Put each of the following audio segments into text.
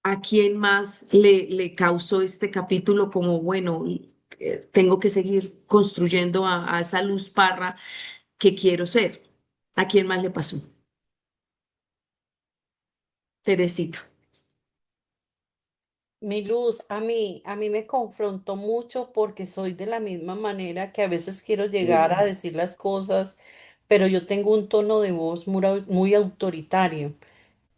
¿A quién más le causó este capítulo como, bueno, tengo que seguir construyendo a esa Luz Parra que quiero ser? ¿A quién más le pasó? Teresita. Mi luz, a mí me confrontó mucho porque soy de la misma manera que a veces quiero llegar a decir las cosas, pero yo tengo un tono de voz muy autoritario.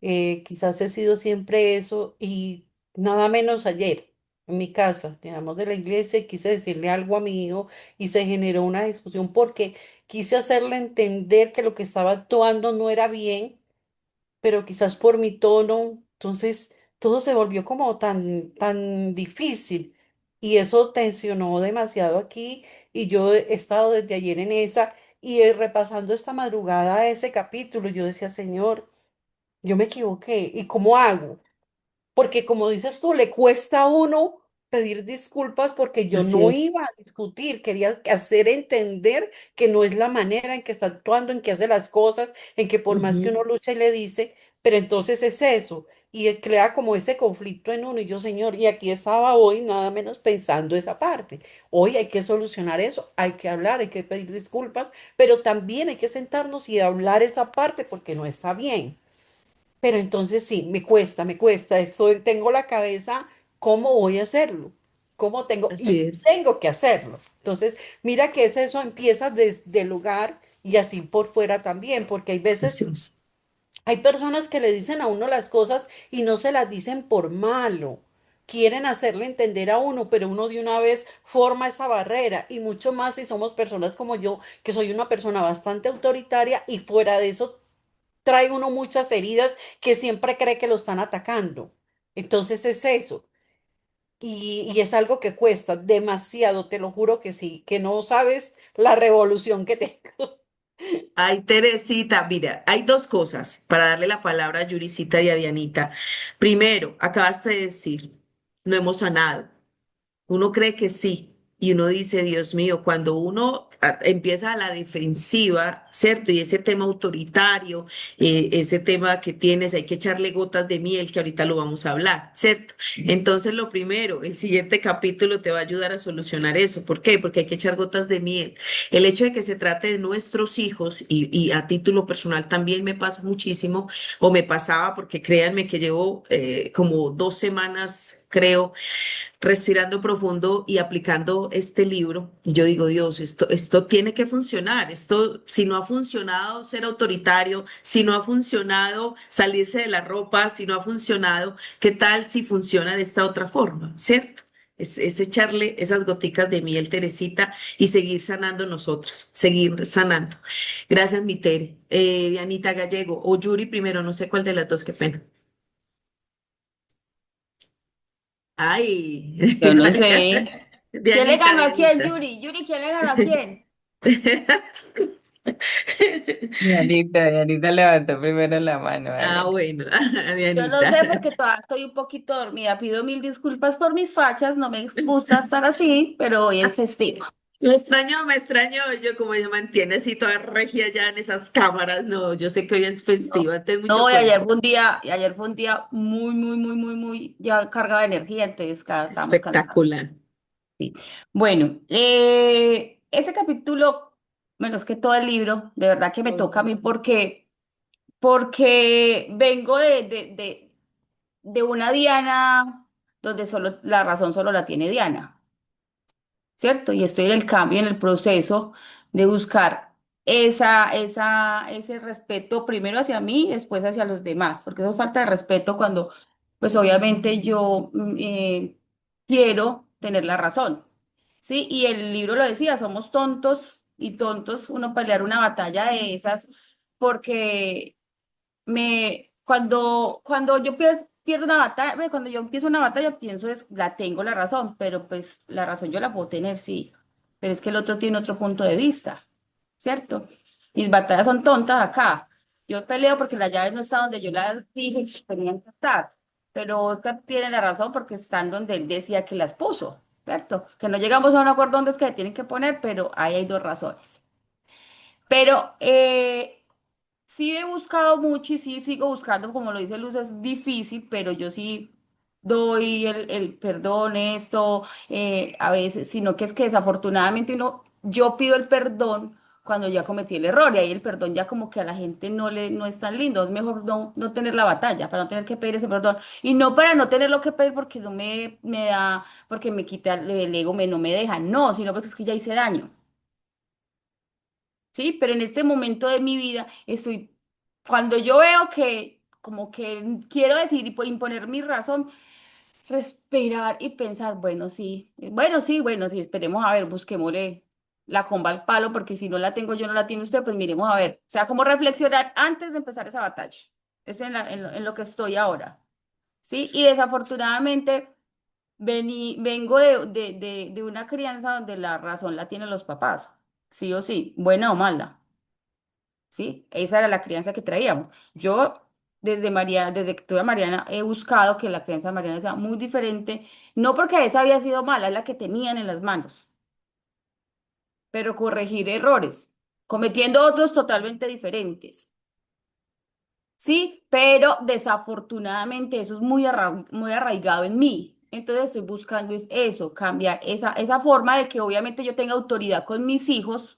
Quizás he sido siempre eso y nada menos ayer en mi casa, digamos de la iglesia, y quise decirle algo a mi hijo y se generó una discusión porque quise hacerle entender que lo que estaba actuando no era bien, pero quizás por mi tono, entonces todo se volvió como tan difícil y eso tensionó demasiado aquí y yo he estado desde ayer en esa y repasando esta madrugada ese capítulo, yo decía, Señor, yo me equivoqué, ¿y cómo hago? Porque como dices tú, le cuesta a uno pedir disculpas porque yo Así no es. iba a discutir, quería hacer entender que no es la manera en que está actuando, en que hace las cosas, en que por más que Ujú. uno lucha y le dice, pero entonces es eso, y crea como ese conflicto en uno, y yo, Señor, y aquí estaba hoy nada menos pensando esa parte. Hoy hay que solucionar eso, hay que hablar, hay que pedir disculpas, pero también hay que sentarnos y hablar esa parte porque no está bien. Pero entonces sí, me cuesta, tengo la cabeza, ¿cómo voy a hacerlo? ¿Cómo tengo? Así Y es. tengo que hacerlo. Entonces, mira que es eso, empieza desde el lugar y así por fuera también, porque hay Así veces, es. hay personas que le dicen a uno las cosas y no se las dicen por malo. Quieren hacerle entender a uno, pero uno de una vez forma esa barrera y mucho más si somos personas como yo, que soy una persona bastante autoritaria y fuera de eso trae uno muchas heridas que siempre cree que lo están atacando. Entonces es eso. Y es algo que cuesta demasiado, te lo juro que sí, que no sabes la revolución que tengo. Ay, Teresita, mira, hay dos cosas para darle la palabra a Yuricita y a Dianita. Primero, acabaste de decir, no hemos sanado. Uno cree que sí y uno dice, Dios mío, cuando uno empieza a la defensiva, ¿cierto? Y ese tema autoritario, ese tema que tienes, hay que echarle gotas de miel, que ahorita lo vamos a hablar, ¿cierto? Entonces, lo primero, el siguiente capítulo te va a ayudar a solucionar eso. ¿Por qué? Porque hay que echar gotas de miel. El hecho de que se trate de nuestros hijos y a título personal también me pasa muchísimo, o me pasaba, porque créanme que llevo como 2 semanas, creo, respirando profundo y aplicando este libro. Y yo digo, Dios, esto tiene que funcionar. Esto, si no ha funcionado ser autoritario, si no ha funcionado salirse de la ropa, si no ha funcionado, ¿qué tal si funciona de esta otra forma? ¿Cierto? Es echarle esas goticas de miel, Teresita, y seguir sanando nosotras, seguir sanando. Gracias, mi Tere. Dianita Gallego o Yuri primero, no sé cuál de las dos, qué pena. Ay, Yo no sé. ¿Quién le Dianita, ganó a quién, Dianita. Yuri? Yuri, ¿quién le ganó a quién? Dianita levantó primero la mano, Ah, hágale. bueno, Yo no Dianita. sé porque todavía estoy un poquito dormida. Pido mil disculpas por mis fachas, no me gusta estar así, pero hoy es festivo. Me extrañó, yo como ella mantiene así toda regia ya en esas cámaras. No, yo sé que hoy es No, festivo, antes mucho no, cuento. y ayer fue un día muy, muy, muy, muy, muy ya cargado de energía, entonces, claro, estábamos cansados. Espectacular. Sí. Bueno, ese capítulo, bueno, es que todo el libro, de verdad que me toca a mí porque vengo de una Diana donde solo la razón solo la tiene Diana, ¿cierto? Y estoy en el cambio, en el proceso de buscar ese respeto primero hacia mí, después hacia los demás, porque eso es falta de respeto cuando, pues obviamente yo quiero tener la razón, ¿sí? Y el libro lo decía, somos tontos y tontos uno pelear una batalla de esas porque cuando yo pierdo una batalla, cuando yo empiezo una batalla, pienso es, la tengo la razón, pero pues la razón yo la puedo tener, sí, pero es que el otro tiene otro punto de vista, ¿cierto? Mis batallas son tontas acá. Yo peleo porque las llaves no están donde yo las dije que tenían que estar, pero Oscar tiene la razón porque están donde él decía que las puso, ¿cierto? Que no llegamos a un acuerdo donde es que tienen que poner, pero ahí hay dos razones. Pero sí he buscado mucho y sí sigo buscando, como lo dice Luz, es difícil, pero yo sí. doy el perdón, esto, a veces, sino que es que desafortunadamente yo pido el perdón cuando ya cometí el error y ahí el perdón ya como que a la gente no es tan lindo, es mejor no tener la batalla, para no tener que pedir ese perdón y no para no tenerlo que pedir porque no me da, porque me quita el ego, no me deja, no, sino porque es que ya hice daño. ¿Sí? Pero en este momento de mi vida cuando yo veo que como que quiero decir y imponer mi razón, respirar y pensar, bueno, sí, esperemos a ver, busquémosle la comba al palo, porque si no la tengo yo, no la tiene usted, pues miremos a ver. O sea, como reflexionar antes de empezar esa batalla. Es en lo que estoy ahora. ¿Sí? Y desafortunadamente vengo de una crianza donde la razón la tienen los papás, sí o sí, buena o mala. ¿Sí? Esa era la crianza que traíamos. Yo, desde que tuve a Mariana, he buscado que la crianza de Mariana sea muy diferente, no porque esa había sido mala, es la que tenían en las manos, pero corregir errores, cometiendo otros totalmente diferentes. Sí, pero desafortunadamente eso es muy arraigado en mí. Entonces estoy buscando es eso, cambiar esa forma de que obviamente yo tenga autoridad con mis hijos,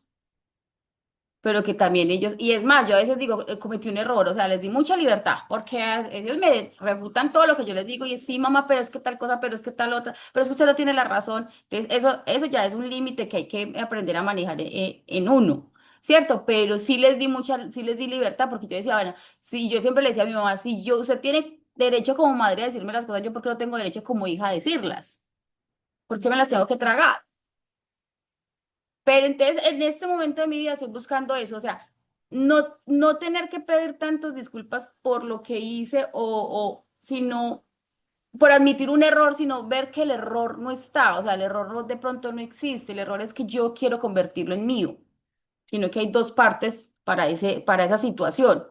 pero que también ellos, y es más, yo a veces digo, cometí un error, o sea, les di mucha libertad, porque ellos me refutan todo lo que yo les digo, y es, sí, mamá, pero es que tal cosa, pero es que tal otra, pero es que usted no tiene la razón. Entonces, eso ya es un límite que hay que aprender a manejar en uno, ¿cierto? Pero sí les di libertad, porque yo decía, bueno, si yo siempre le decía a mi mamá, si usted tiene derecho como madre a decirme las cosas, yo por qué no tengo derecho como hija a decirlas, ¿por qué me las tengo que tragar? Pero entonces, en este momento de mi vida estoy buscando eso, o sea, no tener que pedir tantas disculpas por lo que hice o sino por admitir un error, sino ver que el error no está, o sea, el error de pronto no existe, el error es que yo quiero convertirlo en mío, sino que hay dos partes para esa situación,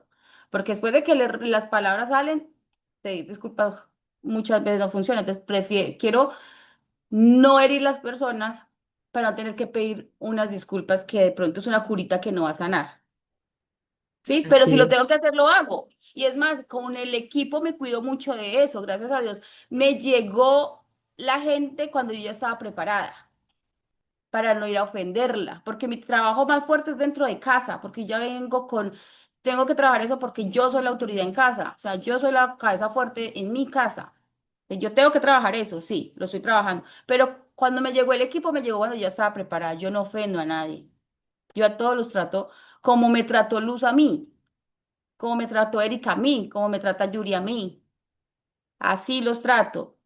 porque después de que las palabras salen, pedir disculpas muchas veces no funciona, entonces quiero no herir las personas para no tener que pedir unas disculpas que de pronto es una curita que no va a sanar. Sí, pero si Así lo tengo es. que hacer, lo hago. Y es más, con el equipo me cuido mucho de eso, gracias a Dios. Me llegó la gente cuando yo ya estaba preparada para no ir a ofenderla, porque mi trabajo más fuerte es dentro de casa, porque ya tengo que trabajar eso porque yo soy la autoridad en casa, o sea, yo soy la cabeza fuerte en mi casa. Yo tengo que trabajar eso, sí, lo estoy trabajando, pero cuando me llegó el equipo, me llegó cuando ya estaba preparada, yo no ofendo a nadie, yo a todos los trato como me trató Luz a mí, como me trató Erika a mí, como me trata Yuri a mí. Así los trato.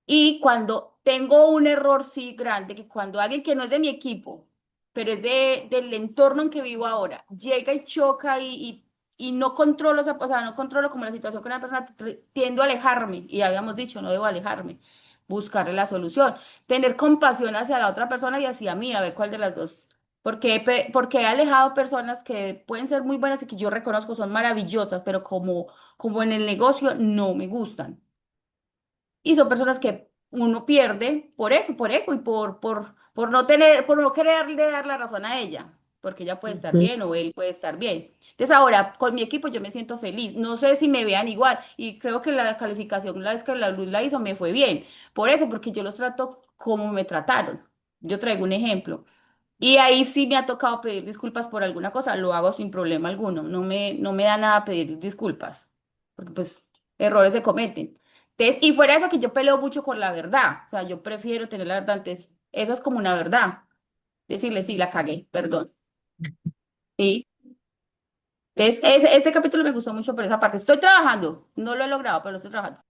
Y cuando tengo un error, sí, grande, que cuando alguien que no es de mi equipo, pero es del entorno en que vivo ahora, llega y choca y no controlo, o sea, no controlo como la situación con una persona, tiendo a alejarme. Y habíamos dicho, no debo alejarme, buscarle la solución, tener compasión hacia la otra persona y hacia mí, a ver cuál de las dos. Porque he alejado personas que pueden ser muy buenas y que yo reconozco son maravillosas, pero como en el negocio no me gustan. Y son personas que uno pierde por eso, por ego y por no quererle dar la razón a ella, porque ella puede estar Ujú. bien o él puede estar bien. Entonces ahora con mi equipo yo me siento feliz. No sé si me vean igual y creo que la calificación, la vez que la Luz la hizo, me fue bien. Por eso, porque yo los trato como me trataron. Yo traigo un ejemplo. Y ahí sí me ha tocado pedir disculpas por alguna cosa, lo hago sin problema alguno, no me da nada pedir disculpas, porque pues errores se cometen. Y fuera de eso que yo peleo mucho con la verdad, o sea, yo prefiero tener la verdad, antes eso es como una verdad, decirle sí, la cagué, perdón. Sí, ese capítulo me gustó mucho por esa parte, estoy trabajando, no lo he logrado, pero lo estoy trabajando.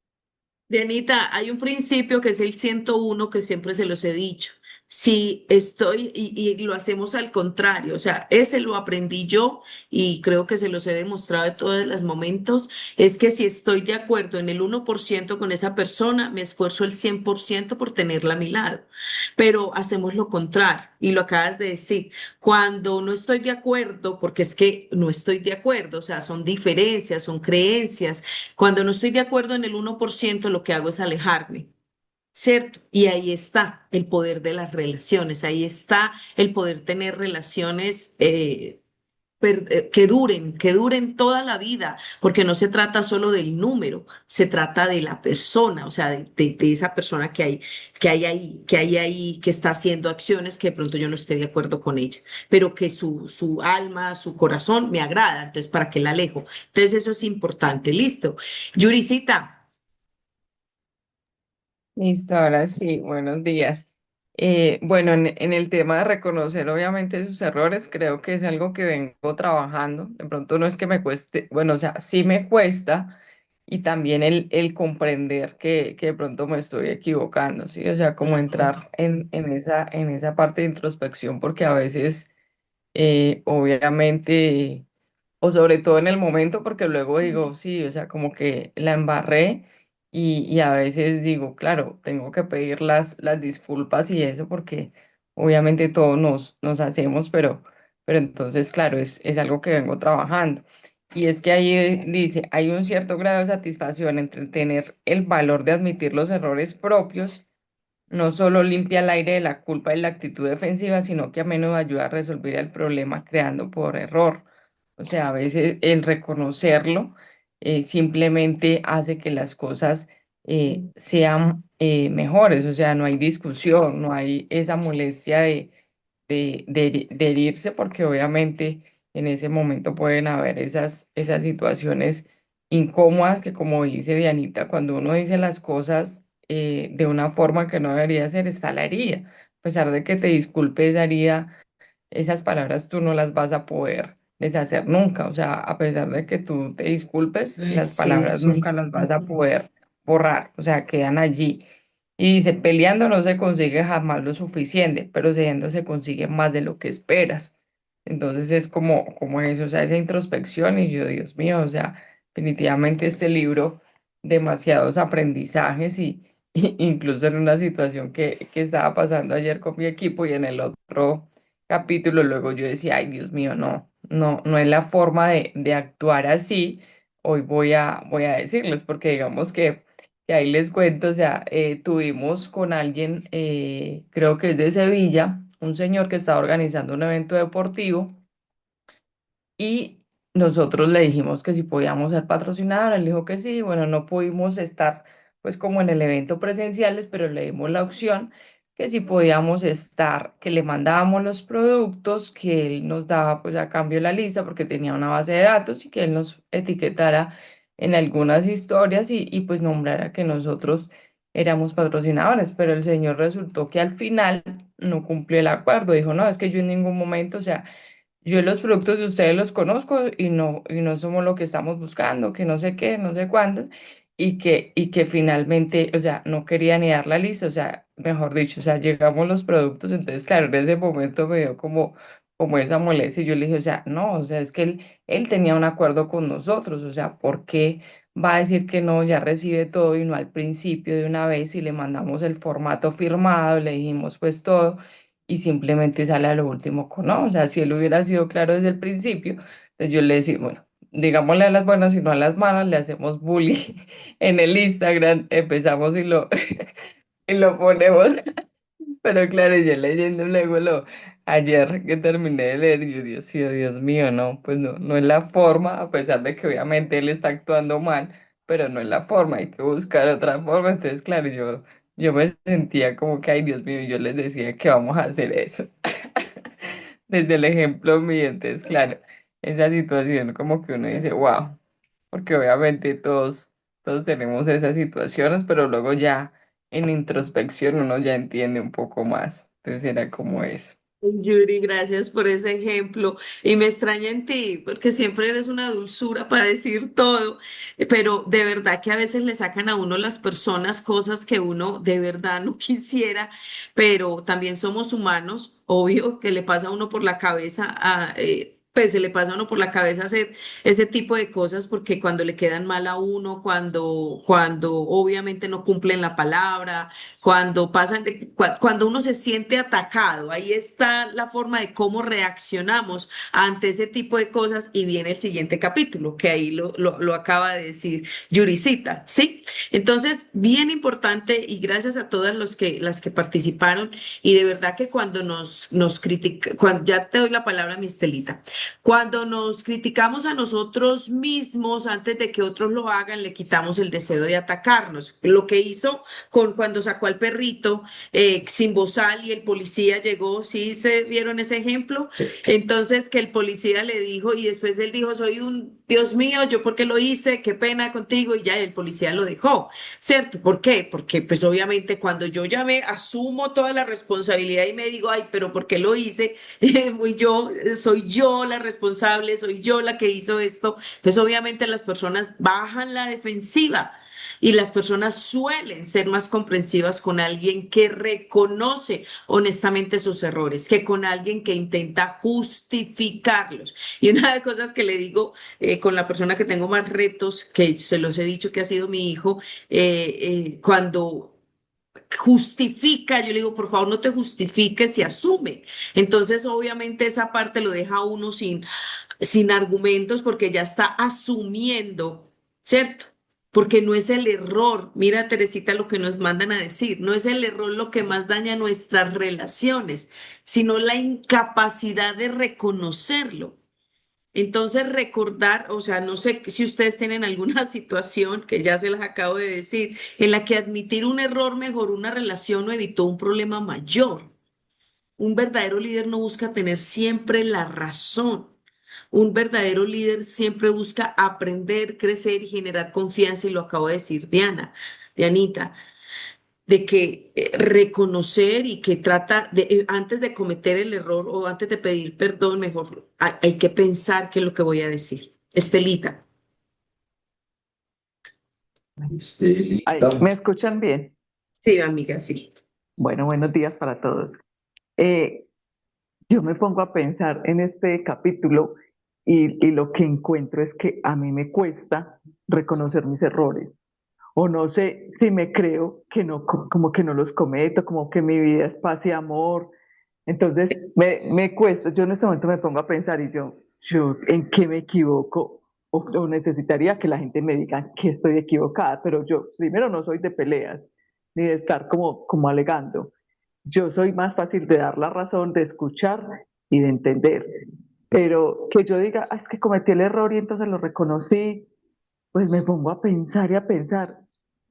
Dianita, hay un principio que es el 101 que siempre se los he dicho. Si estoy, y lo hacemos al contrario, o sea, ese lo aprendí yo y creo que se los he demostrado en todos los momentos, es que si estoy de acuerdo en el 1% con esa persona, me esfuerzo el 100% por tenerla a mi lado, pero hacemos lo contrario y lo acabas de decir. Cuando no estoy de acuerdo, porque es que no estoy de acuerdo, o sea, son diferencias, son creencias. Cuando no estoy de acuerdo en el 1%, lo que hago es alejarme, ¿cierto? Y ahí está el poder de las relaciones, ahí está el poder tener relaciones que duren toda la vida, porque no se trata solo del número, se trata de la persona, o sea, de esa persona que está haciendo acciones que de pronto yo no esté de acuerdo con ella, pero que su alma, su corazón me agrada, entonces, ¿para qué la alejo? Entonces, eso es importante, listo. Yuricita. Listo, ahora sí, buenos días. Bueno, en el tema de reconocer obviamente sus errores, creo que es algo que vengo trabajando. De pronto no es que me cueste, bueno, o sea, sí me cuesta y también el comprender que de pronto me estoy equivocando, ¿sí? O sea, como entrar en esa parte de introspección, porque a veces, obviamente, o sobre todo en el momento, porque luego digo, sí, o sea, como que la embarré y a veces digo, claro, tengo que pedir las disculpas y eso porque obviamente todos nos hacemos, pero entonces, claro, es algo que vengo trabajando. Y es que ahí dice, hay un cierto grado de satisfacción entre tener el valor de admitir los errores propios, no solo limpia el aire de la culpa y la actitud defensiva, sino que a menudo ayuda a resolver el problema creando por error. O sea, a veces el reconocerlo simplemente hace que las cosas sean mejores. O sea, no hay discusión, no hay esa molestia de herirse, porque obviamente en ese momento pueden haber esas situaciones incómodas que, como dice Dianita, cuando uno dice las cosas de una forma que no debería ser, está la herida. A pesar de que te disculpes, esa herida, esas palabras tú no las vas a poder deshacer nunca. O sea, a pesar de que tú te disculpes, Ay, las sí, palabras nunca las vas a poder borrar. O sea, quedan allí. Y dice, peleando no se consigue jamás lo suficiente, pero cediendo se consigue más de lo que esperas. Entonces es como eso, o sea, esa introspección y yo, Dios mío, o sea, definitivamente este libro, demasiados aprendizajes y incluso en una situación que estaba pasando ayer con mi equipo y en el otro capítulo, luego yo decía, ay, Dios mío, no es la forma de actuar así. Hoy voy a decirles, porque digamos que ahí les cuento, o sea, tuvimos con alguien, creo que es de Sevilla, un señor que estaba organizando un evento deportivo y nosotros le dijimos que si podíamos ser patrocinadores, él dijo que sí, bueno, no pudimos estar pues como en el evento presenciales, pero le dimos la opción que si podíamos estar, que le mandábamos los productos, que él nos daba pues a cambio la lista porque tenía una base de datos y que él nos etiquetara en algunas historias y pues nombrara que nosotros éramos patrocinadores, pero el señor resultó que al final no cumplió el acuerdo, dijo, no, es que yo en ningún momento, o sea, yo los productos de ustedes los conozco y no somos lo que estamos buscando, que no sé qué, no sé cuántos, y que finalmente, o sea, no quería ni dar la lista, o sea, mejor dicho, o sea, llegamos los productos, entonces, claro, en ese momento me dio como esa molestia, y yo le dije, o sea, no, o sea, es que él tenía un acuerdo con nosotros, o sea, ¿por qué va a decir que no, ya recibe todo y no al principio de una vez y le mandamos el formato firmado, le dijimos pues todo? Y simplemente sale a lo último con no. O sea, si él hubiera sido claro desde el principio, entonces yo le decía, bueno, digámosle a las buenas y no a las malas, le hacemos bullying en el Instagram, empezamos y lo ponemos. Pero claro, yo leyendo luego ayer que terminé de leer, yo, Dios mío, no, pues no es la forma, a pesar de que obviamente él está actuando mal, pero no es la forma, hay que buscar otra forma. Entonces, claro, yo me sentía como que, ay, Dios mío, yo les decía que vamos a hacer eso. Desde el ejemplo mío, entonces, claro, esa situación como que uno dice, wow, porque obviamente todos tenemos esas situaciones, pero luego ya en introspección uno ya entiende un poco más. Entonces era como eso. Yuri, gracias por ese ejemplo. Y me extraña en ti, porque siempre eres una dulzura para decir todo, pero de verdad que a veces le sacan a uno las personas cosas que uno de verdad no quisiera, pero también somos humanos, obvio que le pasa a uno por la cabeza, pues se le pasa a uno por la cabeza hacer ese tipo de cosas, porque cuando le quedan mal a uno, cuando obviamente no cumplen la palabra cuando pasan, cuando uno se siente atacado, ahí está la forma de cómo reaccionamos ante ese tipo de cosas y viene el siguiente capítulo, que ahí lo acaba de decir Yuricita, ¿sí? Entonces, bien importante y gracias a todas las que participaron y de verdad que cuando nos critican, cuando, ya te doy la palabra, mi Estelita, Cuando nos criticamos a nosotros mismos antes de que otros lo hagan, le quitamos el deseo de atacarnos. Lo que hizo cuando sacó al perrito sin bozal y el policía llegó, ¿sí se vieron ese ejemplo? Sí. Entonces que el policía le dijo y después él dijo, soy un Dios mío, yo por qué lo hice, qué pena contigo y ya el policía lo dejó, ¿cierto? ¿Por qué? Porque pues obviamente cuando yo ya me asumo toda la responsabilidad y me digo, ay, pero ¿por qué lo hice? Soy yo la responsable, soy yo la que hizo esto, pues obviamente las personas bajan la defensiva. Y las personas suelen ser más comprensivas con alguien que reconoce honestamente sus errores, que con alguien que intenta justificarlos. Y una de las cosas que le digo con la persona que tengo más retos, que se los he dicho que ha sido mi hijo, cuando justifica, yo le digo, por favor, no te justifiques y asume. Entonces, obviamente, esa parte lo deja a uno sin argumentos porque ya está asumiendo, ¿cierto? Porque no es el error, mira Teresita lo que nos mandan a decir, no es el error lo que más daña nuestras relaciones, sino la incapacidad de reconocerlo. Entonces, recordar, o sea, no sé si ustedes tienen alguna situación que ya se las acabo de decir, en la que admitir un error mejoró una relación o evitó un problema mayor. Un verdadero líder no busca tener siempre la razón. Un verdadero líder siempre busca aprender, crecer y generar confianza, y lo acabo de decir Dianita, de que reconocer y que trata de, antes de cometer el error o antes de pedir perdón, mejor hay que pensar qué es lo que voy a decir. Estelita. Ay, ¿me escuchan bien? Sí, amiga, sí. Bueno, buenos días para todos. Eh, yo me pongo a pensar en este capítulo y lo que encuentro es que a mí me cuesta reconocer mis errores. O no sé si me creo que no, como que no los cometo, como que mi vida es paz y amor. Entonces me cuesta, yo en este momento me pongo a pensar y yo ¿en qué me equivoco? O necesitaría que la gente me diga que estoy equivocada, pero yo primero no soy de peleas, ni de estar como alegando. Yo soy más fácil de dar la razón, de escuchar y de entender. Pero que yo diga, "Ah, es que cometí el error y entonces lo reconocí", pues me pongo a pensar y a pensar.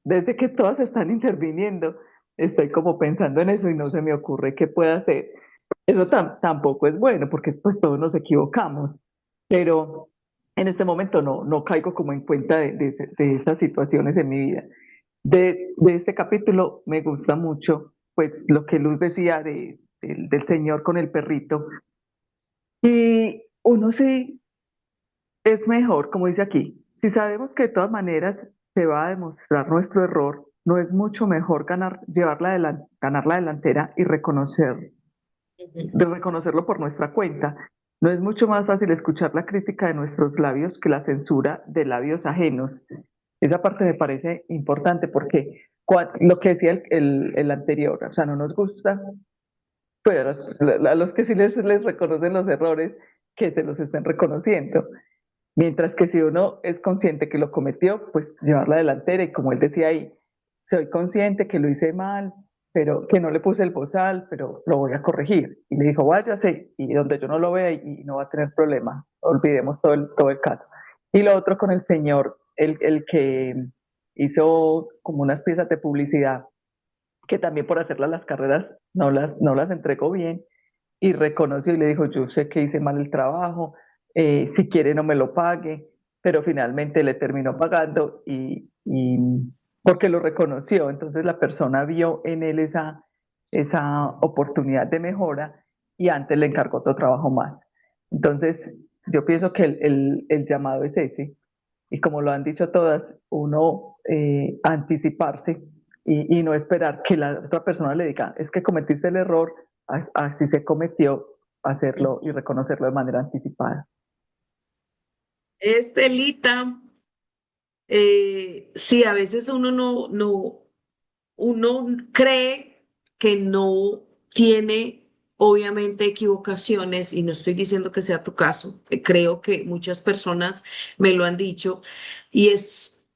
Desde que todas están interviniendo, estoy como pensando en eso y no se me ocurre qué pueda hacer. Eso tampoco es bueno porque pues todos nos equivocamos, pero en este momento no caigo como en cuenta de esas situaciones en mi vida. De este capítulo me gusta mucho pues lo que Luz decía del señor con el perrito. Y uno sí es mejor, como dice aquí, si sabemos que de todas maneras se va a demostrar nuestro error, no es mucho mejor ganar la delantera y de reconocerlo por nuestra cuenta. No es mucho más fácil escuchar la crítica de nuestros labios que la censura de labios ajenos. Esa parte me parece importante porque lo que decía el anterior, o sea, no nos gusta, pero a los que sí les reconocen los errores, que se los estén reconociendo. Mientras que si uno es consciente que lo cometió, pues llevar la delantera y como él decía ahí, soy consciente que lo hice mal, pero que no le puse el bozal, pero lo voy a corregir. Y le dijo, váyase, y donde yo no lo vea y no va a tener problema. Olvidemos todo el caso. Y lo otro con el señor, el que hizo como unas piezas de publicidad, que también por hacerlas las carreras no las entregó bien, y reconoció y le dijo, yo sé que hice mal el trabajo, si quiere no me lo pague, pero finalmente le terminó pagando y porque lo reconoció, entonces la persona vio en él esa oportunidad de mejora y antes le encargó otro trabajo más. Entonces, yo pienso que el llamado es ese, y como lo han dicho todas, uno anticiparse y no esperar que la otra persona le diga, es que cometiste el error, así se cometió, hacerlo y reconocerlo de manera anticipada. Estelita, sí, a veces uno cree que no tiene, obviamente, equivocaciones, y no estoy diciendo que sea tu caso, creo que muchas personas me lo han dicho, y es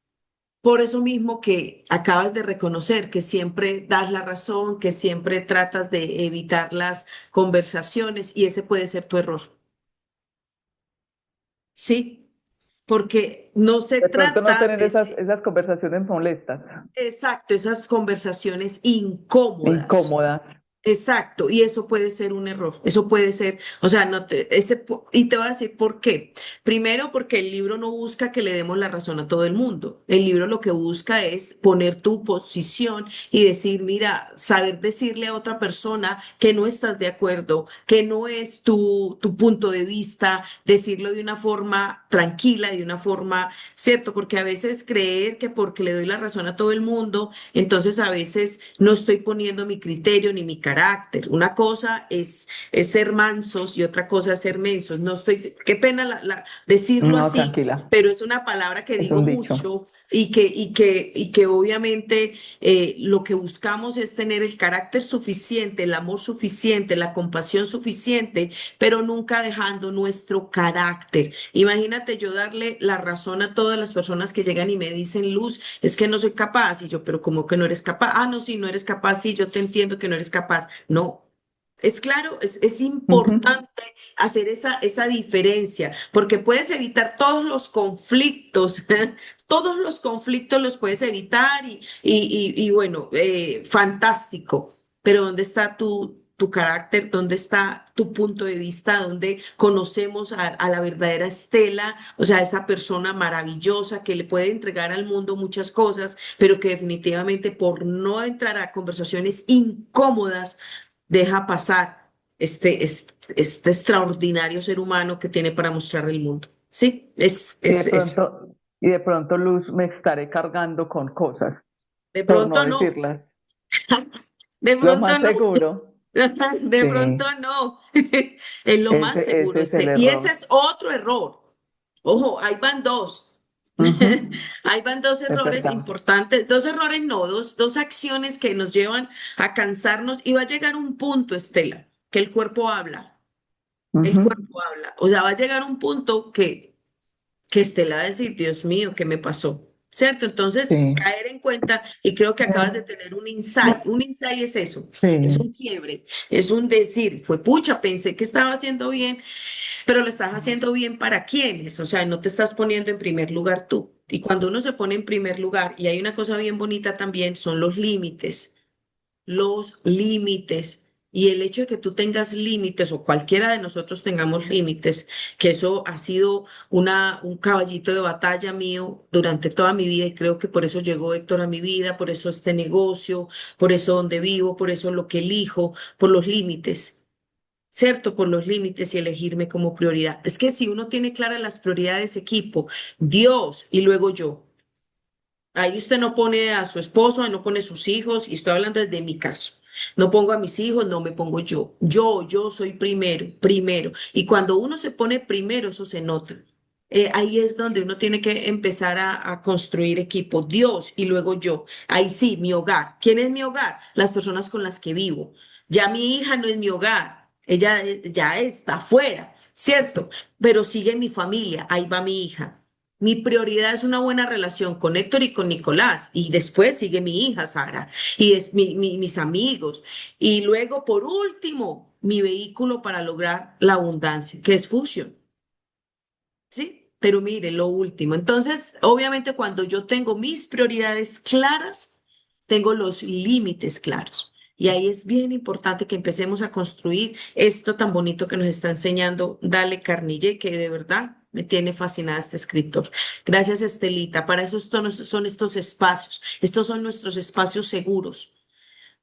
por eso mismo que acabas de reconocer que siempre das la razón, que siempre tratas de evitar las conversaciones, y ese puede ser tu error. ¿sí? Porque no se De pronto no trata tener de, esas conversaciones molestas, exacto, esas conversaciones incómodas. incómodas. Exacto, y eso puede ser un error, eso puede ser, o sea, no te, y te voy a decir por qué. Primero, porque el libro no busca que le demos la razón a todo el mundo. El libro lo que busca es poner tu posición y decir, mira, saber decirle a otra persona que no estás de acuerdo, que no es tu punto de vista, decirlo de una forma tranquila, de una forma, ¿cierto? Porque a veces creer que porque le doy la razón a todo el mundo, entonces a veces no estoy poniendo mi criterio ni mi carácter. Una cosa es ser mansos y otra cosa es ser mensos. No estoy, qué pena decirlo No, así, tranquila, pero es una palabra que es digo un dicho. mucho y que obviamente lo que buscamos es tener el carácter suficiente, el amor suficiente, la compasión suficiente, pero nunca dejando nuestro carácter. Imagínate yo darle la razón a todas las personas que llegan y me dicen, Luz, es que no soy capaz. Y yo, pero ¿cómo que no eres capaz? Ah, no, sí, no eres capaz. Sí, yo te entiendo que no eres capaz. No. Es claro, es Ujú. importante hacer esa diferencia, porque puedes evitar todos los conflictos, todos los conflictos los puedes evitar y bueno, fantástico, pero ¿dónde está tu carácter? ¿Dónde está tu punto de vista? ¿Dónde conocemos a la verdadera Estela? O sea, esa persona maravillosa que le puede entregar al mundo muchas cosas, pero que definitivamente por no entrar a conversaciones incómodas, deja pasar este extraordinario ser humano que tiene para mostrar el mundo. Sí, Y es eso. de pronto, Luz, me estaré cargando con cosas, De por no pronto no, decirlas. de Lo pronto más no, seguro, de pronto sí, no. Es lo más seguro, ese es el Y ese error. es otro error. Ojo, ahí van dos. Ujú. Ahí van dos Es errores verdad. importantes, dos errores no, dos acciones que nos llevan a cansarnos y va a llegar un punto, Estela, que el cuerpo habla. El Ujú. cuerpo habla. O sea, va a llegar un punto que Estela va a decir, Dios mío, ¿qué me pasó? ¿Cierto? Entonces, Sí, caer en cuenta, y creo que acabas de tener un insight. Un insight es eso, es sí. un quiebre, es un decir, fue pucha, pensé que estaba haciendo bien, pero lo estás haciendo bien para quiénes, o sea, no te estás poniendo en primer lugar tú. Y cuando uno se pone en primer lugar, y hay una cosa bien bonita también, son los límites, los límites. Y el hecho de que tú tengas límites o cualquiera de nosotros tengamos límites, que eso ha sido un caballito de batalla mío durante toda mi vida y creo que por eso llegó Héctor a mi vida, por eso este negocio, por eso donde vivo, por eso lo que elijo, por los límites, ¿cierto? Por los límites y elegirme como prioridad. Es que si uno tiene claras las prioridades, equipo, Dios y luego yo. Ahí usted no pone a su esposo, no pone a sus hijos, y estoy hablando desde mi caso. No pongo a mis hijos, no me pongo yo. Yo soy primero, primero. Y cuando uno se pone primero, eso se nota. Ahí es donde uno tiene que empezar a construir equipo. Dios y luego yo. Ahí sí, mi hogar. ¿Quién es mi hogar? Las personas con las que vivo. Ya mi hija no es mi hogar. Ella ya está afuera, ¿cierto? Pero sigue mi familia. Ahí va mi hija. Mi prioridad es una buena relación con Héctor y con Nicolás, y después sigue mi hija Sara, y mis amigos, y luego, por último, mi vehículo para lograr la abundancia, que es Fusion, ¿sí? Pero mire, lo último. Entonces, obviamente, cuando yo tengo mis prioridades claras, tengo los límites claros. Y ahí es bien importante que empecemos a construir esto tan bonito que nos está enseñando Dale Carnille, que de verdad me tiene fascinada este escritor. Gracias, Estelita. Para eso son estos espacios. Estos son nuestros espacios seguros.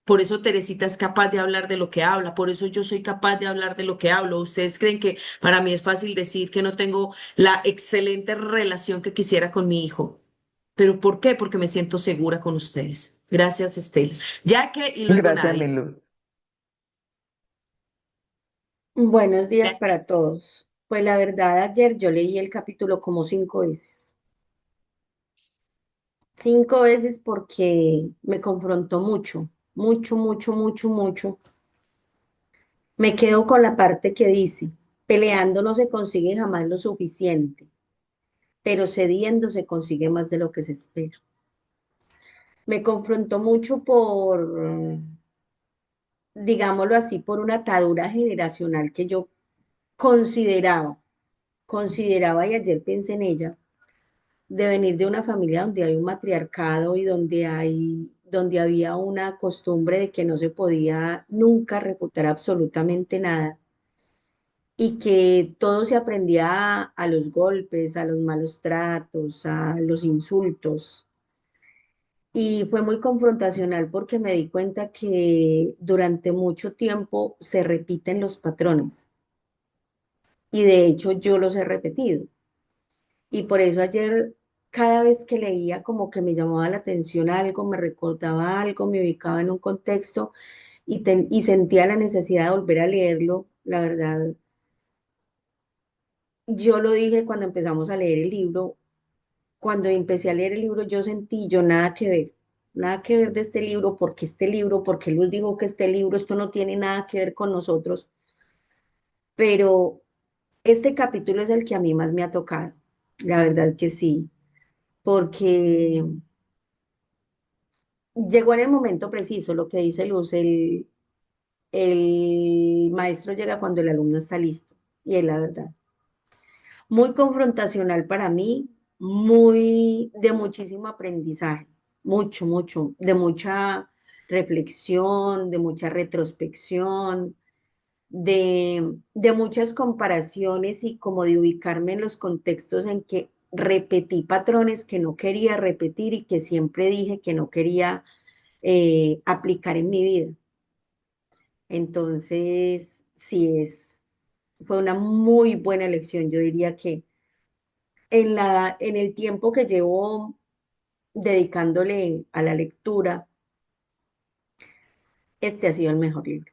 Por eso Teresita es capaz de hablar de lo que habla, por eso yo soy capaz de hablar de lo que hablo. Ustedes creen que para mí es fácil decir que no tengo la excelente relación que quisiera con mi hijo. ¿Pero por qué? Porque me siento segura con ustedes. Gracias, Estela. Ya que y luego Gracias, mi nadie. Luz. Buenos días Ya- para todos. Pues la verdad, ayer yo leí el capítulo como 5 veces. 5 veces porque me confrontó mucho, mucho, mucho, mucho, mucho. Me quedo con la parte que dice, peleando no se consigue jamás lo suficiente, pero cediendo se consigue más de lo que se espera. Me confrontó mucho digámoslo así, por una atadura generacional que yo consideraba. consideraba, y ayer pensé en ella, de venir de una familia donde hay un matriarcado y donde había una costumbre de que no se podía nunca refutar absolutamente nada y que todo se aprendía a los golpes, a los malos tratos, a los insultos. Y fue muy confrontacional porque me di cuenta que durante mucho tiempo se repiten los patrones y de hecho yo los he repetido. Y por eso ayer, cada vez que leía, como que me llamaba la atención algo, me recordaba algo, me ubicaba en un contexto y sentía la necesidad de volver a leerlo. La verdad, yo lo dije cuando empezamos a leer el libro. Cuando empecé a leer el libro, yo sentí yo nada que ver de este libro, porque Luz dijo que este libro, esto no tiene nada que ver con nosotros, pero este capítulo es el que a mí más me ha tocado, la verdad que sí, porque llegó en el momento preciso, lo que dice Luz, el maestro llega cuando el alumno está listo, y es la verdad. Muy confrontacional para mí, muy de muchísimo aprendizaje, mucho, mucho, de mucha reflexión, de mucha retrospección, de muchas comparaciones y como de ubicarme en los contextos en que repetí patrones que no quería repetir y que siempre dije que no quería aplicar en mi vida. Entonces, fue una muy buena elección. Yo diría que en el tiempo que llevo dedicándole a la lectura, este ha sido el mejor libro.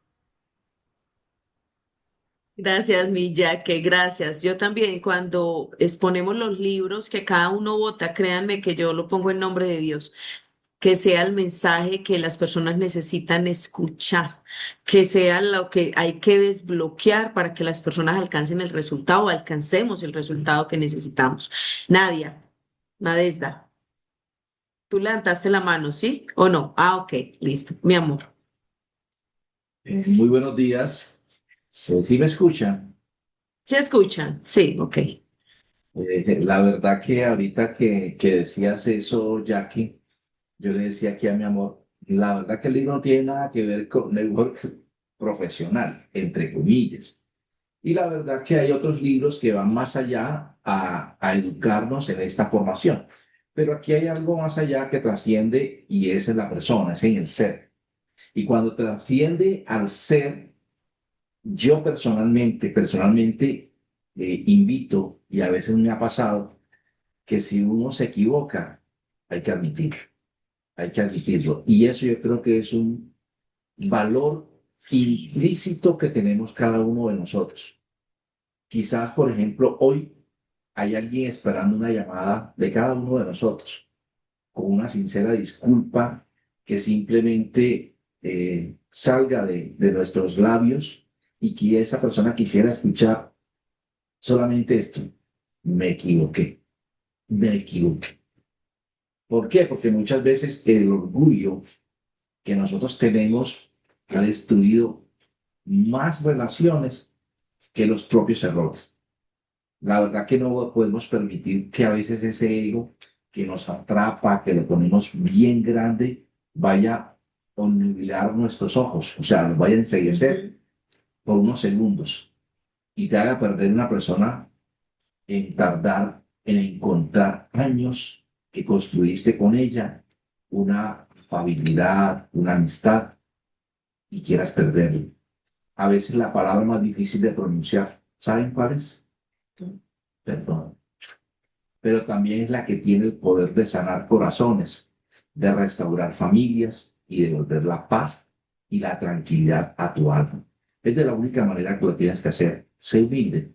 Gracias, Milla, que gracias. Yo también cuando exponemos los libros que cada uno vota, créanme que yo lo pongo en nombre de Dios, que sea el mensaje que las personas necesitan escuchar, que sea lo que hay que desbloquear para que las personas alcancen el resultado, alcancemos el resultado que necesitamos. Nadia, Nadezda, tú levantaste la mano, ¿sí o no? Ah, ok, listo, mi amor. Muy buenos días. ¿Sí me escuchan? ¿Se escuchan? Sí, ok. La verdad que ahorita que decías eso, Jackie, yo le decía aquí a mi amor, la verdad que el libro no tiene nada que ver con network profesional, entre comillas. Y la verdad que hay otros libros que van más allá a educarnos en esta formación. Pero aquí hay algo más allá que trasciende y es en la persona, es en el ser. Y cuando trasciende al ser, yo personalmente invito, y a veces me ha pasado, que si uno se equivoca, hay que admitirlo, hay que admitirlo. Y eso yo creo que es un valor implícito que tenemos cada uno de nosotros. Quizás, por ejemplo, hoy hay alguien esperando una llamada de cada uno de nosotros, con una sincera disculpa que simplemente salga de nuestros labios y que esa persona quisiera escuchar solamente esto. Me equivoqué, me equivoqué. ¿Por qué? Porque muchas veces el orgullo que nosotros tenemos ha destruido más relaciones que los propios errores. La verdad que no podemos permitir que a veces ese ego que nos atrapa, que lo ponemos bien grande, vaya a obnubilar nuestros ojos, o sea, nos vaya a enceguecer por unos segundos y te haga perder una persona en tardar en encontrar años que construiste con ella, una afabilidad, una amistad, y quieras perderla. A veces la palabra más difícil de pronunciar, ¿saben cuál es? Perdón. Pero también es la que tiene el poder de sanar corazones, de restaurar familias y de volver la paz y la tranquilidad a tu alma. Es de la única manera que lo tienes que hacer. Sé humilde.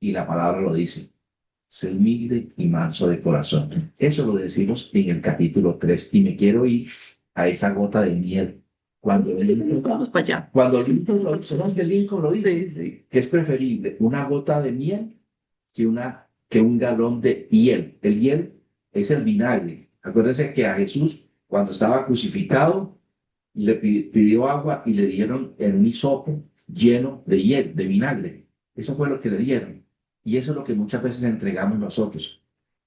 Y la palabra lo dice. Sé humilde y manso de corazón. Eso lo decimos en el capítulo 3. Y me quiero ir a esa gota de miel. Vamos para allá. Cuando Lincoln lo dice, ¿sabes que Lincoln lo dice? Sí, sí. Que es preferible una gota de miel que un galón de hiel. El hiel es el vinagre. Acuérdense que a Jesús, cuando estaba crucificado, le pidió agua y le dieron en un hisopo lleno de hiel, de vinagre. Eso fue lo que le dieron. Y eso es lo que muchas veces entregamos nosotros.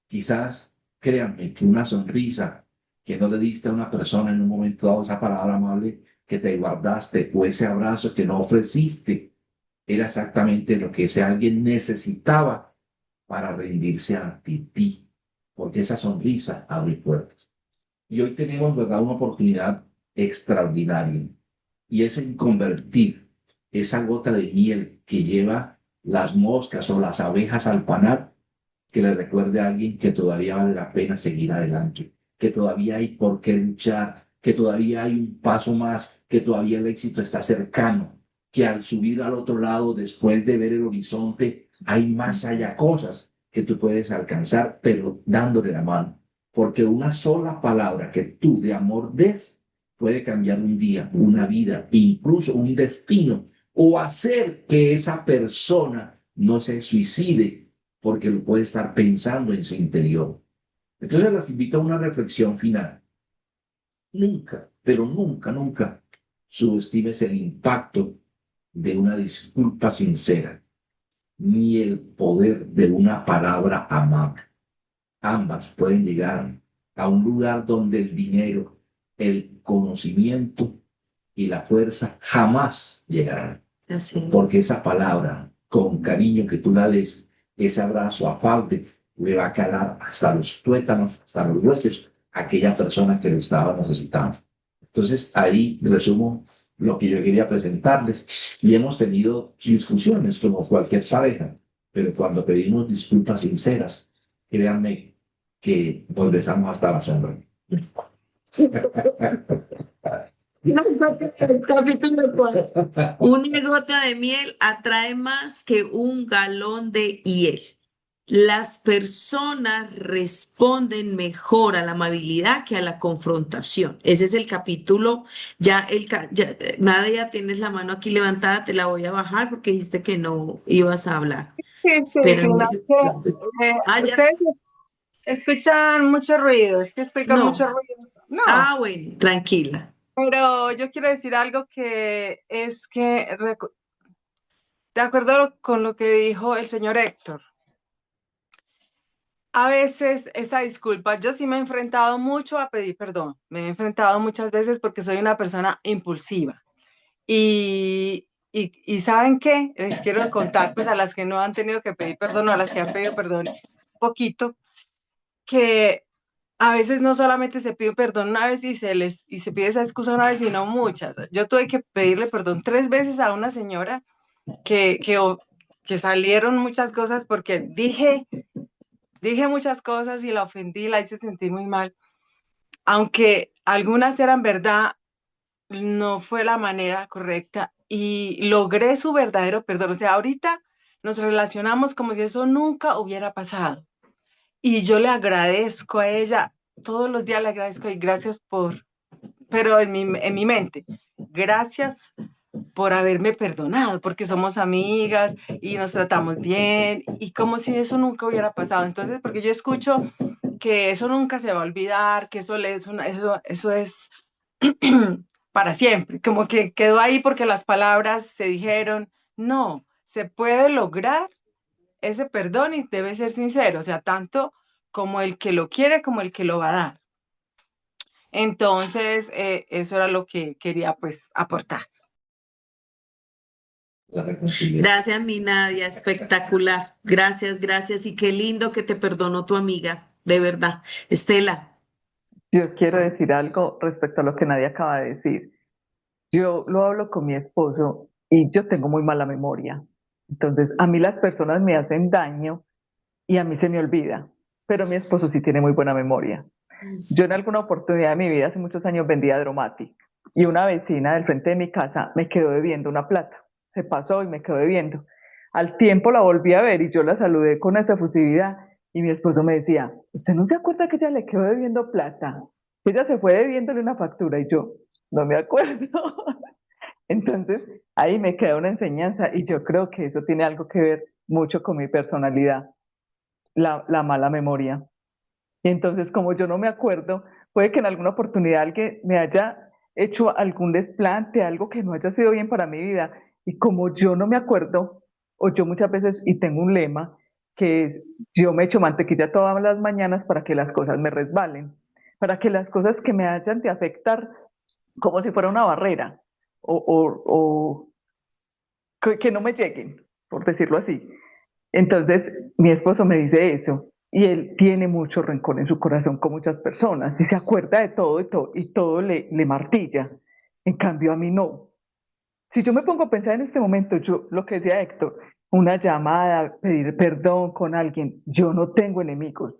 Quizás, créanme, que una sonrisa que no le diste a una persona en un momento dado, esa palabra amable que te guardaste, o ese abrazo que no ofreciste, era exactamente lo que ese alguien necesitaba para rendirse ante ti, porque esa sonrisa abre puertas. Y hoy tenemos, ¿verdad?, una oportunidad extraordinaria, y es en convertir esa gota de miel que lleva las moscas o las abejas al panal, que le recuerde a alguien que todavía vale la pena seguir adelante, que todavía hay por qué luchar, que todavía hay un paso más, que todavía el éxito está cercano, que al subir al otro lado, después de ver el horizonte, hay más allá cosas que tú puedes alcanzar, pero dándole la mano. Porque una sola palabra que tú de amor des puede cambiar un día, una vida, incluso un destino, o hacer que esa persona no se suicide porque lo puede estar pensando en su interior. Entonces las invito a una reflexión final. Nunca, pero nunca, nunca subestimes el impacto de una disculpa sincera, ni el poder de una palabra amable. Ambas pueden llegar a un lugar donde el dinero, el conocimiento y la fuerza jamás llegarán. Así es. Porque esa palabra, con cariño que tú la des, ese abrazo afable, le va a calar hasta los tuétanos, hasta los huesos, a aquella persona que lo estaba necesitando. Entonces, ahí resumo lo que yo quería presentarles. Y hemos tenido discusiones como cualquier pareja, pero cuando pedimos disculpas sinceras, créanme que nos besamos hasta la sombra. Capítulo 4. Una gota de miel atrae más que un galón de hiel. Las personas responden mejor a la amabilidad que a la confrontación. Ese es el capítulo. Nadia, tienes la mano aquí levantada, te la voy a bajar porque dijiste que no ibas a hablar. Sí, sí, sí, no, Espérame. Ya. ustedes escuchan mucho ruido, es que estoy con mucho No. ruido. No, Bueno, tranquila. pero yo quiero decir algo que es que, de acuerdo con lo que dijo el señor Héctor, a veces esa disculpa, yo sí me he enfrentado mucho a pedir perdón, me he enfrentado muchas veces porque soy una persona impulsiva. Y ¿saben qué? Les quiero contar, pues a las que no han tenido que pedir perdón o a las que han pedido perdón poquito, que a veces no solamente se pide perdón una vez y se pide esa excusa una vez, sino muchas. Yo tuve que pedirle perdón 3 veces a una señora que salieron muchas cosas porque dije muchas cosas y la ofendí, la hice sentir muy mal. Aunque algunas eran verdad, no fue la manera correcta y logré su verdadero perdón. O sea, ahorita nos relacionamos como si eso nunca hubiera pasado. Y yo le agradezco a ella, todos los días le agradezco y gracias pero en mi mente, gracias por haberme perdonado, porque somos amigas y nos tratamos bien y como si eso nunca hubiera pasado. Entonces, porque yo escucho que eso nunca se va a olvidar, que eso es para siempre, como que quedó ahí porque las palabras se dijeron. No, se puede lograr ese perdón y debe ser sincero, o sea, tanto como el que lo quiere como el que lo va a dar. Entonces, eso era lo que quería pues aportar. La reconciliación. Gracias, mi Nadia, espectacular. Gracias, gracias. Y qué lindo que te perdonó tu amiga, de verdad. Estela. Yo quiero decir algo respecto a lo que Nadia acaba de decir. Yo lo hablo con mi esposo y yo tengo muy mala memoria. Entonces, a mí las personas me hacen daño y a mí se me olvida, pero mi esposo sí tiene muy buena memoria. Yo en alguna oportunidad de mi vida, hace muchos años, vendía Dromati y una vecina del frente de mi casa me quedó debiendo una plata. Se pasó y me quedó debiendo. Al tiempo la volví a ver y yo la saludé con esa efusividad y mi esposo me decía, ¿usted no se acuerda que ella le quedó debiendo plata? Ella se fue debiéndole una factura y yo, no me acuerdo. Entonces, ahí me queda una enseñanza y yo creo que eso tiene algo que ver mucho con mi personalidad, la mala memoria. Y entonces, como yo no me acuerdo, puede que en alguna oportunidad alguien me haya hecho algún desplante, algo que no haya sido bien para mi vida. Y como yo no me acuerdo, o yo muchas veces, y tengo un lema, que yo me echo mantequilla todas las mañanas para que las cosas me resbalen, para que las cosas que me hayan de afectar como si fuera una barrera o que no me lleguen, por decirlo así. Entonces, mi esposo me dice eso y él tiene mucho rencor en su corazón con muchas personas y se acuerda de todo y todo le martilla. En cambio, a mí no. Si yo me pongo a pensar en este momento, yo, lo que decía Héctor, una llamada, pedir perdón con alguien, yo no tengo enemigos.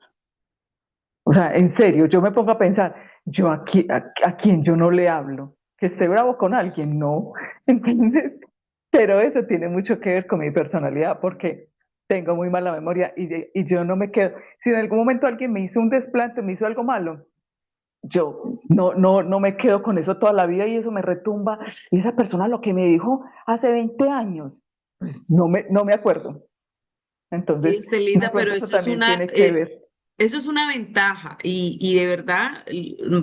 O sea, en serio, yo me pongo a pensar, yo aquí, a quién yo no le hablo, que esté bravo con alguien, no. Entonces, pero eso tiene mucho que ver con mi personalidad, porque tengo muy mala memoria y yo no me quedo. Si en algún momento alguien me hizo un desplante, me hizo algo malo, yo no me quedo con eso toda la vida y eso me retumba. Y esa persona lo que me dijo hace 20 años, no me acuerdo. Sí, Entonces, de Estelita, pero pronto eso también tiene que ver. eso es una ventaja y de verdad,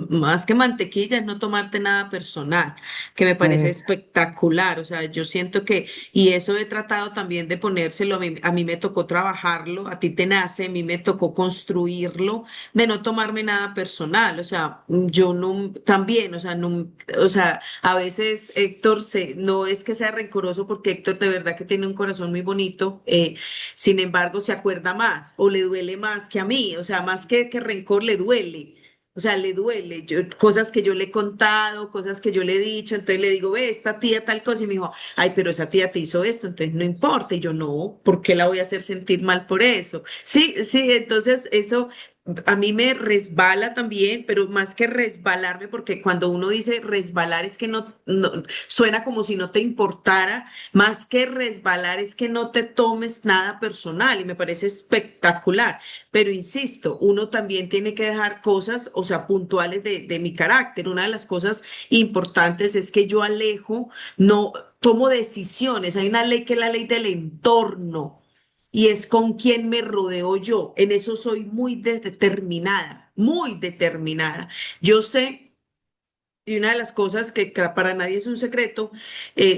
más que mantequilla es no tomarte nada personal, que me parece Eso. espectacular. O sea, yo siento que, y eso he tratado también de ponérselo, a mí me tocó trabajarlo, a ti te nace, a mí me tocó construirlo, de no tomarme nada personal. O sea, yo no, también, o sea, no, o sea, a veces Héctor no es que sea rencoroso porque Héctor de verdad que tiene un corazón muy bonito. Sin embargo, se acuerda más o le duele más que a mí, o sea, más que rencor le duele. O sea, le duele, cosas que yo le he contado, cosas que yo le he dicho, entonces le digo, ve, esta tía tal cosa, y me dijo, ay, pero esa tía te hizo esto, entonces no importa, y yo no, ¿por qué la voy a hacer sentir mal por eso? Sí, sí, entonces eso a mí me resbala también, pero más que resbalarme, porque cuando uno dice resbalar es que suena como si no te importara, más que resbalar es que no te tomes nada personal y me parece espectacular. Pero insisto, uno también tiene que dejar cosas, o sea, puntuales de mi carácter. Una de las cosas importantes es que yo alejo, no tomo decisiones. Hay una ley que es la ley del entorno y es con quién me rodeo yo. En eso soy muy determinada, muy determinada. Yo sé. Y una de las cosas que para nadie es un secreto,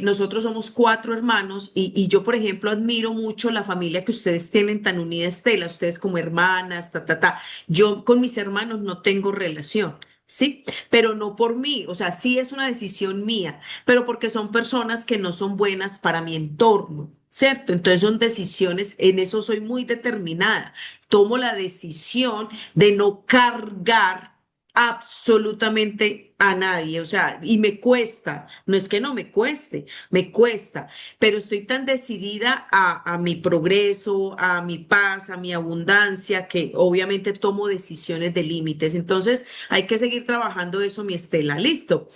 nosotros somos cuatro hermanos y yo, por ejemplo, admiro mucho la familia que ustedes tienen tan unida, Estela, ustedes como hermanas, ta, ta, ta. Yo con mis hermanos no tengo relación, ¿sí? Pero no por mí, o sea, sí es una decisión mía, pero porque son personas que no son buenas para mi entorno. ¿Cierto? Entonces son decisiones, en eso soy muy determinada. Tomo la decisión de no cargar absolutamente a nadie, o sea, y me cuesta, no es que no me cueste, me cuesta, pero estoy tan decidida a mi progreso, a mi paz, a mi abundancia, que obviamente tomo decisiones de límites. Entonces, hay que seguir trabajando eso, mi Estela. Listo.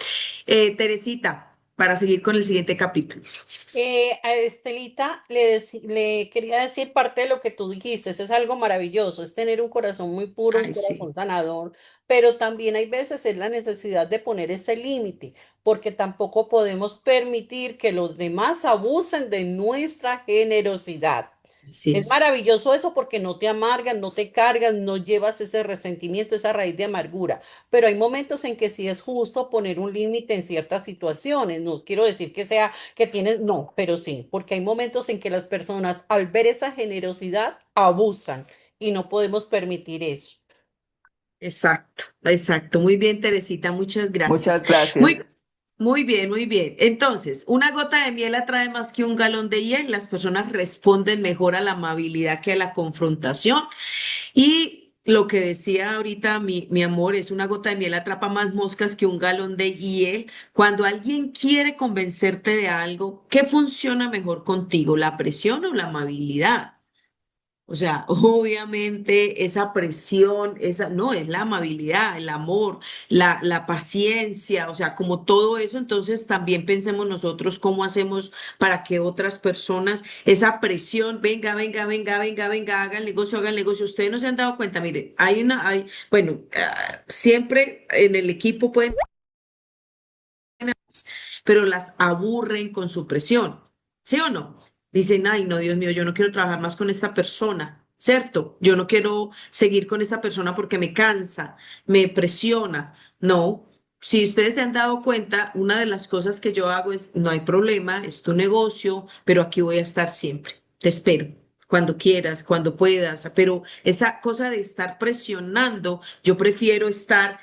Teresita, para seguir con el siguiente capítulo. A Estelita le quería decir parte de lo que tú dijiste, es algo maravilloso, es tener un corazón muy puro, un Ay, corazón sí. sanador, pero también hay veces es la necesidad de poner ese límite, porque tampoco podemos permitir que los demás abusen de nuestra generosidad. Así Es es. maravilloso eso porque no te amargas, no te cargas, no llevas ese resentimiento, esa raíz de amargura. Pero hay momentos en que sí es justo poner un límite en ciertas situaciones. No quiero decir que sea que tienes, no, pero sí, porque hay momentos en que las personas al ver esa generosidad abusan y no podemos permitir eso. Exacto, exacto. Muy bien, Teresita, muchas gracias. Muchas gracias. Muy, muy bien, muy bien. Entonces, una gota de miel atrae más que un galón de hiel. Las personas responden mejor a la amabilidad que a la confrontación. Y lo que decía ahorita mi amor es una gota de miel atrapa más moscas que un galón de hiel. Cuando alguien quiere convencerte de algo, ¿qué funciona mejor contigo, la presión o la amabilidad? O sea, obviamente esa presión, esa no es la amabilidad, el amor, la paciencia, o sea, como todo eso, entonces también pensemos nosotros cómo hacemos para que otras personas, esa presión, venga, venga, venga, venga, venga, haga el negocio, haga el negocio. Ustedes no se han dado cuenta, mire, bueno, siempre en el equipo pueden, pero las aburren con su presión, ¿sí o no? Dicen, ay, no, Dios mío, yo no quiero trabajar más con esta persona, ¿cierto? Yo no quiero seguir con esta persona porque me cansa, me presiona. No, si ustedes se han dado cuenta, una de las cosas que yo hago es, no hay problema, es tu negocio, pero aquí voy a estar siempre. Te espero. cuando quieras, cuando puedas, pero esa cosa de estar presionando, yo prefiero estar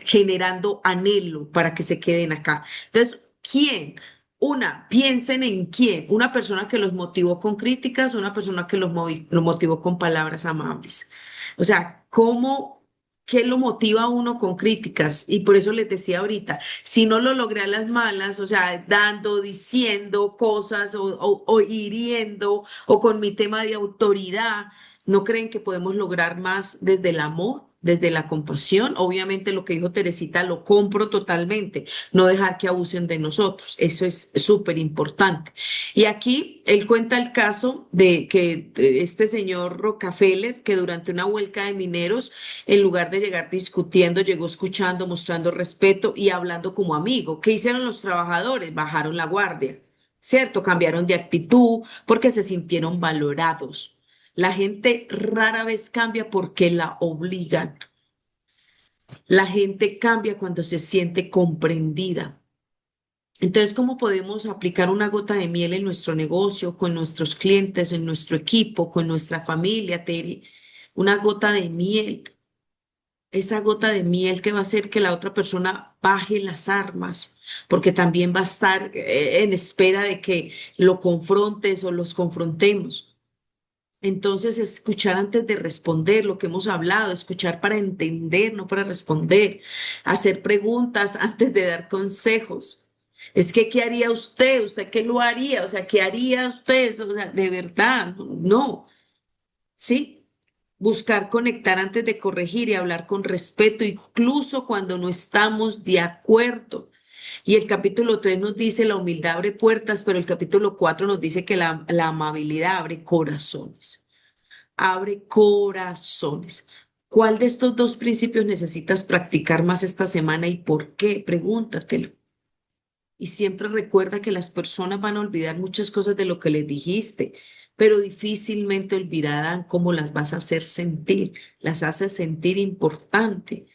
generando anhelo para que se queden acá. Entonces, ¿quién? Piensen en quién. Una persona que los motivó con críticas, una persona que los motivó con palabras amables. O sea, ¿qué lo motiva a uno con críticas? Y por eso les decía ahorita, si no lo logré a las malas, o sea, diciendo cosas o hiriendo o con mi tema de autoridad, ¿no creen que podemos lograr más desde el amor, desde la compasión? Obviamente lo que dijo Teresita lo compro totalmente, no dejar que abusen de nosotros, eso es súper importante. Y aquí él cuenta el caso de que este señor Rockefeller, que durante una huelga de mineros, en lugar de llegar discutiendo, llegó escuchando, mostrando respeto y hablando como amigo. ¿Qué hicieron los trabajadores? Bajaron la guardia, ¿cierto? Cambiaron de actitud porque se sintieron valorados. La gente rara vez cambia porque la obligan. La gente cambia cuando se siente comprendida. Entonces, ¿cómo podemos aplicar una gota de miel en nuestro negocio, con nuestros clientes, en nuestro equipo, con nuestra familia, Teri? Una gota de miel. Esa gota de miel que va a hacer que la otra persona baje las armas, porque también va a estar en espera de que lo confrontes o los confrontemos. Entonces, escuchar antes de responder lo que hemos hablado, escuchar para entender, no para responder, hacer preguntas antes de dar consejos. Es que, ¿qué haría usted? ¿Usted qué lo haría? O sea, ¿qué haría usted? O sea, de verdad, no, ¿sí? Buscar conectar antes de corregir y hablar con respeto, incluso cuando no estamos de acuerdo. Y el capítulo 3 nos dice la humildad abre puertas, pero el capítulo 4 nos dice que la amabilidad abre corazones. Abre corazones. ¿Cuál de estos dos principios necesitas practicar más esta semana y por qué? Pregúntatelo. Y siempre recuerda que las personas van a olvidar muchas cosas de lo que les dijiste, pero difícilmente olvidarán cómo las vas a hacer sentir. Las haces sentir importante,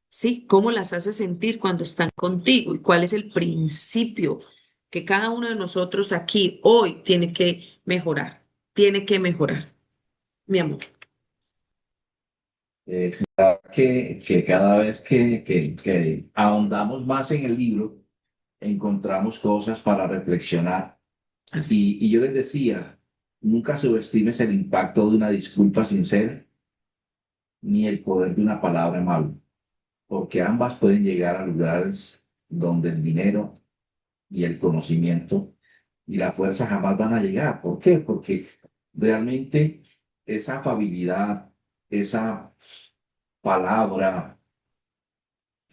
¿sí? ¿Cómo las haces sentir cuando están contigo? ¿Y cuál es el principio que cada uno de nosotros aquí hoy tiene que mejorar? Tiene que mejorar, mi amor. Que cada vez que ahondamos más en el libro, encontramos cosas para reflexionar. Así. Y yo les decía, nunca subestimes el impacto de una disculpa sincera ni el poder de una palabra amable, porque ambas pueden llegar a lugares donde el dinero y el conocimiento y la fuerza jamás van a llegar. ¿Por qué? Porque realmente esa afabilidad, esa palabra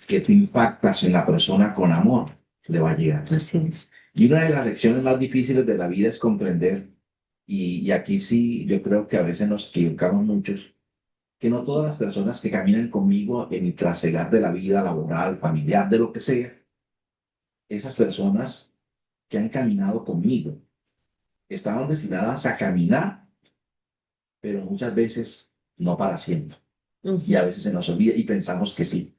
que tú impactas en la persona con amor, le va a llegar. Así es. Y una de las lecciones más difíciles de la vida es comprender, y aquí sí yo creo que a veces nos equivocamos muchos, que no todas las personas que caminan conmigo en mi trasegar de la vida laboral, familiar, de lo que sea, esas personas que han caminado conmigo, estaban destinadas a caminar, pero muchas veces no para siempre. Y a veces se nos olvida y pensamos que sí.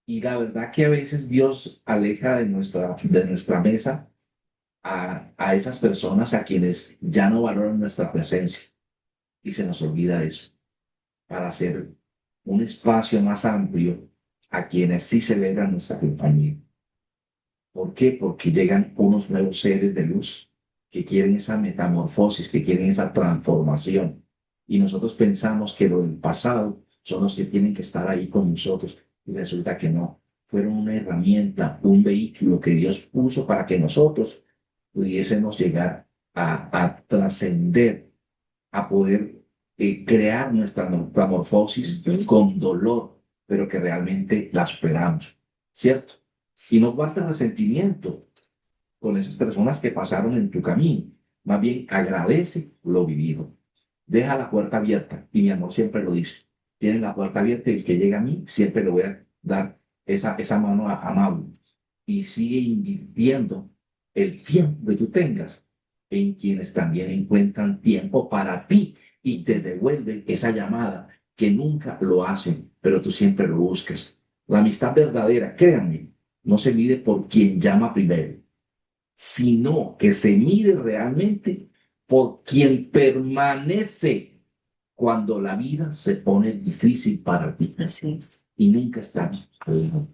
Y la verdad que a veces Dios aleja de nuestra mesa a esas personas a quienes ya no valoran nuestra presencia. Y se nos olvida eso, para hacer un espacio más amplio a quienes sí celebran nuestra compañía. ¿Por qué? Porque llegan unos nuevos seres de luz que quieren esa metamorfosis, que quieren esa transformación. Y nosotros pensamos que lo del pasado son los que tienen que estar ahí con nosotros. Y resulta que no. Fueron una herramienta, un vehículo que Dios puso para que nosotros pudiésemos llegar a trascender, a poder crear nuestra metamorfosis con dolor, pero que realmente la superamos, ¿cierto? Y no guardes resentimiento con esas personas que pasaron en tu camino. Más bien agradece lo vivido. Deja la puerta abierta. Y mi amor siempre lo dice. Tiene la puerta abierta y el que llega a mí siempre le voy a dar esa mano amable. Y sigue invirtiendo el tiempo que tú tengas en quienes también encuentran tiempo para ti y te devuelven esa llamada que nunca lo hacen, pero tú siempre lo buscas. La amistad verdadera, créanme, no se mide por quien llama primero, sino que se mide realmente por quien permanece cuando la vida se pone difícil para ti Así es. y nunca están al lado.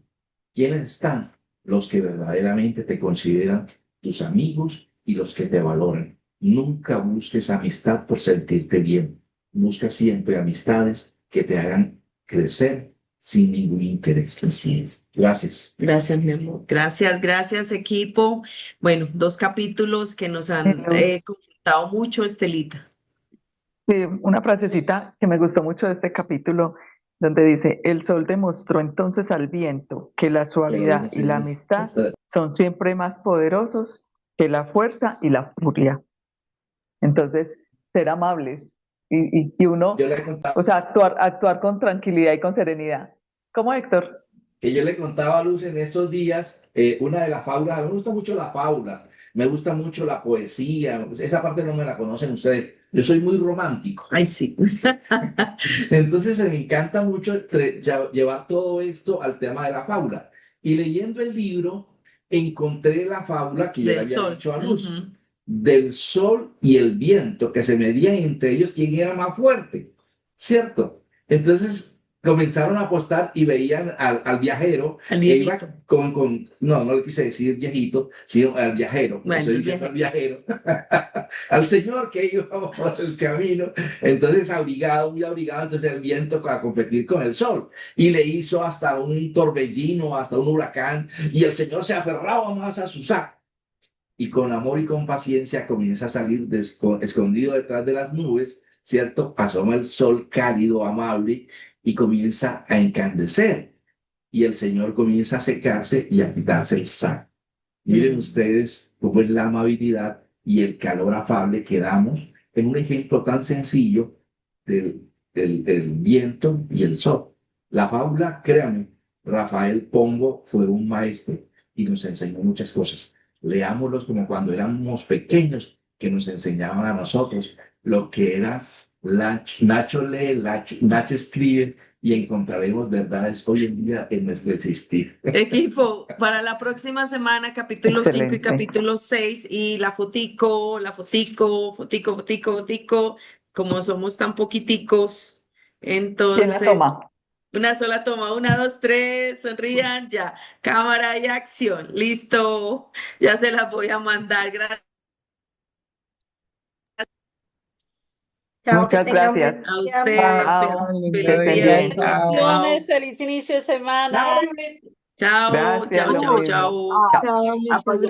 ¿Quiénes están? Los que verdaderamente te consideran tus amigos y los que te valoran. Nunca busques amistad por sentirte bien. Busca siempre amistades que te hagan crecer sin ningún interés. Así es. Gracias. Gracias, mi amor. Gracias, gracias, equipo. Bueno, 2 capítulos que nos han confrontado mucho, Estelita. Sí, una frasecita que me gustó mucho de este capítulo, donde dice, el sol demostró entonces al viento que la suavidad y la amistad son siempre más poderosos que la fuerza y la furia. Entonces, ser amables y uno, Yo le contaba, o sea, actuar con tranquilidad y con serenidad. ¿Cómo, Héctor? que yo le contaba a Luz en estos días una de las fábulas. A mí me gustan mucho las fábulas, me gusta mucho la poesía. Esa parte no me la conocen ustedes. Yo soy muy romántico. Ay, sí. Entonces me encanta mucho llevar todo esto al tema de la fábula. Y leyendo el libro, encontré la fábula que yo le Del había sol. dicho a Luz, Ujú. del sol y el viento, que se medían entre ellos quién era más fuerte, ¿cierto? Entonces comenzaron a apostar y veían al viajero Al que iba viejito. no le quise decir viejito, sino al viajero, Bueno, estoy el diciendo al viajero, al señor que iba por el camino, entonces abrigado, muy abrigado, entonces el viento a competir con el sol, y le hizo hasta un torbellino, hasta un huracán, y el señor se aferraba más a su saco, y con amor y con paciencia comienza a salir escondido detrás de las nubes, ¿cierto? Asoma el sol cálido, amable, y comienza a encandecer, y el señor comienza a secarse y a quitarse el saco. Miren ustedes cómo es la amabilidad y el calor afable que damos en un ejemplo tan sencillo del viento y el sol. La fábula, créanme, Rafael Pombo fue un maestro y nos enseñó muchas cosas. Leámoslos como cuando éramos pequeños, que nos enseñaban a nosotros lo que era Nacho lee, Nacho escribe, y encontraremos verdades hoy en día en nuestro existir. Equipo, para la próxima semana, capítulo 5 y Excelente. capítulo 6, y la fotico, como somos tan poquiticos, ¿Quién la entonces, toma? una sola toma, 1, 2, 3, sonrían, ya, cámara y acción, listo, ya se las voy a mandar, gracias Chao, que Muchas tengan buen gracias. a día. ustedes, Chao. lindo feliz estén día, bien. viernes, chao. Bendiciones, feliz inicio de semana. chao, Gracias, lo chao, mismo. chao. Chao. Muchas gracias.